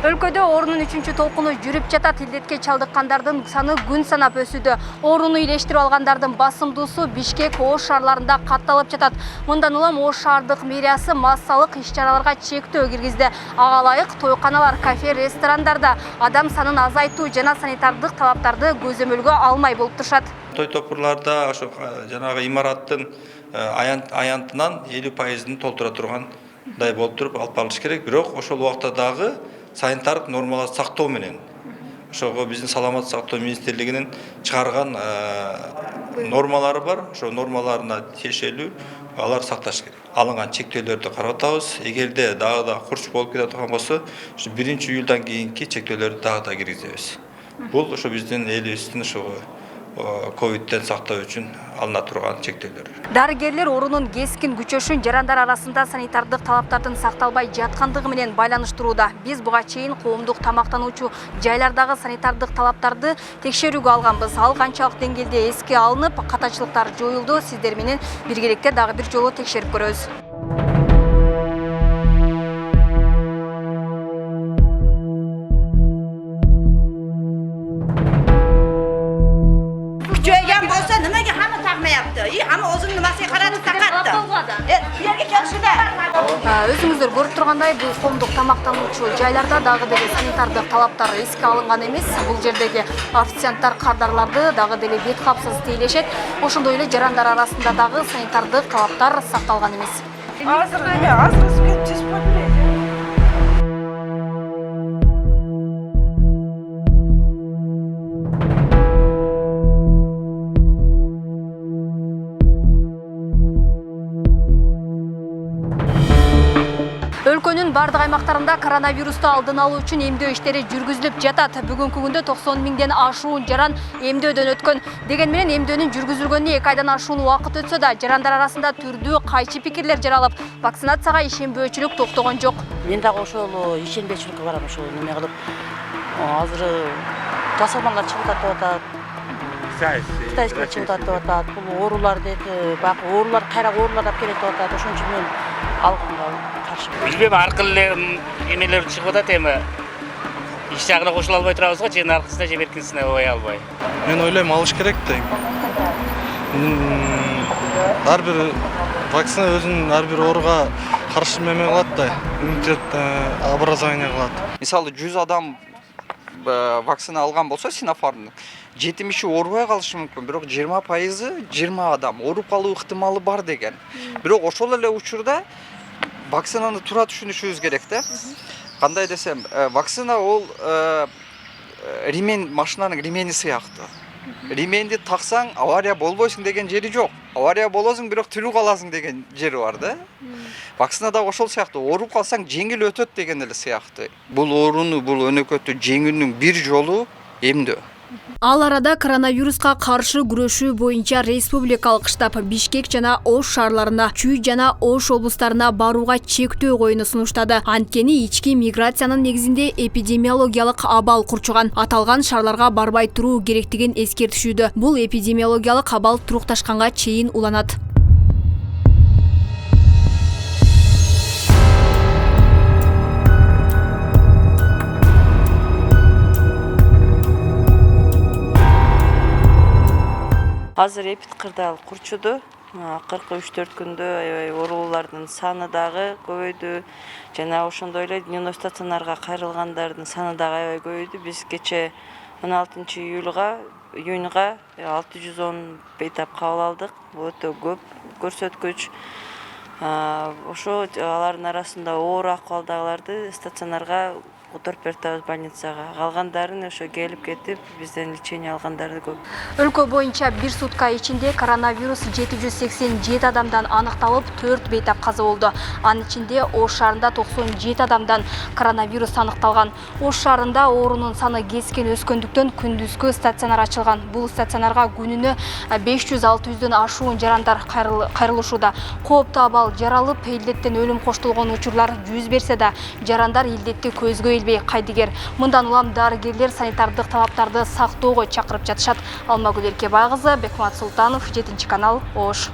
Өлкөдө оорунун 3-чү толкуну жүрүп жатат. Илдетке чалдыккандардын саны күн санап өсүүдө. Ооруну илештирип алгандардын басымдуусу Бишкек, Ош шаарларында катталып жатат. Мындан улам Ош шаардык мэриясы массалык иш-чараларга чектөө киргизди. Ага ылайык тойканалар, кафе, ресторандарда адам санын азайтуу жана санитардык талаптарды көзөмөлгө алмай болуп турушат. Той топурларда ошо жанагы имараттын аянтынан 50%-ын толтура тургандай болуп туруп алып барылыш керек. Бирок ошол убакта дагы санитардык нормаларды сактоо менен ошого биздин саламаттык сактоо министрлигинин чыгарган нормалары бар. Ошо нормаларына тиешелүү алар сакташ керек. Алынган чектөөлөрдү карап атабыз. Эгерде дагы да курч болуп кете турган болсо, ушу 1-июлдан кийинки чектөөлөрдү дагы да киргизебиз. Бул ошо биздин элибиздин ошо ковидтен сактоо үчүн алына турган чектөөлөр. Дарыгерлер оорунун кескин күчөшүн жарандар арасында санитардык талаптардын сакталбай жаткандыгы менен байланыштырууда. Биз буга чейин коомдук тамактануучу жайлардагы санитардык талаптарды текшерүүгө алганбыз. Ал канчалык деңгээлде эске алынып, катачылыктар жоюлду? Сиздер менен биргеликте дагы бир жолу текшерип көрөбүз. Joygan bolsa nimaga hamma taqmayapti? Hamma o'zini nimasiga qarab taqatdi. Yerga kelishida. Өзүңүздөр көрүп тургандай, бул коомдук тамактануучу жайларда дагы деле санитардык талаптар эске алынган эмес. Бул жердеги официанттар кардарларды дагы деле бет капсыз тейлешет. Ошондой эле жарандар арасында дагы санитардык талаптар сакталган эмес. Азыр тез болмойт. Өлкөнүн бардык аймактарында коронавирусту алдын алуу үчүн эмдөө иштери жүргүзүлүп жатат. Бүгүнкү күндө 90 миңден ашуун жаран эмдөөдөн өткөн. Деген менен эмдөөнүн жүргүзүлгөнүнө 2 айдан ашуун убакыт өтсө да, жарандар арасында түрдүү кайчы пикирлер жаралып, вакцинацияга ишенбөөчүлүк токтогон жок. Мен дагы ошол ишенбөөчүлүккө барам, ошол неме кылып. Азыр тасалмалар чыгып атат. Кытайский чыгып атат. Бул оорулар дейт, бак оорулар кайра оорулар келет деп атат. Ошон үчүн мен алганга каршы. Билбейм, аркылуу эле эмелер чыгып атат эми. Иш жагына кошула албай турабыз го, же наркысына же беркинсине ой албай. Мен ойлойм, алыш керек дейм. Ар бир вакцина өзүнүн ар бир ооруга каршы неме кылат да, иммунитет образование кылат. Мисалы 100 адам вакцина алган болсо Синофармдын 70-и оорубай калышы мүмкүн, бирок 20% 20 адам ооруп калуу ыктымалы бар деген. Бирок ошол эле учурда вакцинаны туура түшүнүшүбүз керек да. Кандай десем, вакцина ол ремень, машинанын ремени сыяктуу. Ременди таксаң авария болбойсуң деген жери жок. Авария болосуң, бирок тирүү каласың деген жери бар да. Вакцина да ошол сыяктуу. Ооруп калсаң жеңил өтөт деген эле сыяктуу. Бул ооруну, бул өнөкөттү жеңүүнүн бир жолу эмдөө. Ал арада коронавируска каршы күрөшүү боюнча республикалык штаб Бишкек жана Ош шаарларына, Чүй жана Ош облустарына барууга чектөө коюуну сунуштады. Анткени ички миграциянын негизинде эпидемиологиялык абал курчуган. Аталган шаарларга барбай туруу керектигин эскертишүүдө. Бул эпидемиологиялык абал турукташканга чейин уланат. Азыр эпидкырдал курчуду. 43-4 күндө оорулардын саны дагы көбөйдү. Жана ошондой эле дневной стационарга кайрылгандардын саны дагы аябай көбөйдү. Биз кече 16-июнга 610 бейтап кабыл алдык. Бул өтө көп көрсөткүч. Ошо алардын арасында оор акыбалдагыларды стационарга которуп беребиз больницага. Калгандарын ошо келип кетип, бизден лечение алгандарды көп. Өлкө боюнча бир сутка ичинде коронавирус 787 адамдан аныкталып, 4 бейтап каза болду. Анын ичинде Ош шаарында 97 адамдан коронавирус аныкталган. Ош шаарында оорунун саны кескен өскөндүктөн күндүзгү стационар ачылган. Бул стационарга күнүнө 500-600дөн ашуун жарандар кайрылышууда. Кооптуу абал жаралып, илдеттен өлүм коштолгон учурлар жүз берсе да, жарандар илдетти көзгө кайдыгер. Мындан улам дарыгерлер санитардык талаптарды сактоого чакырып жатышат. Алмагүл Эркебай кызы, Бекмат Султанов, 7 канал, Ош.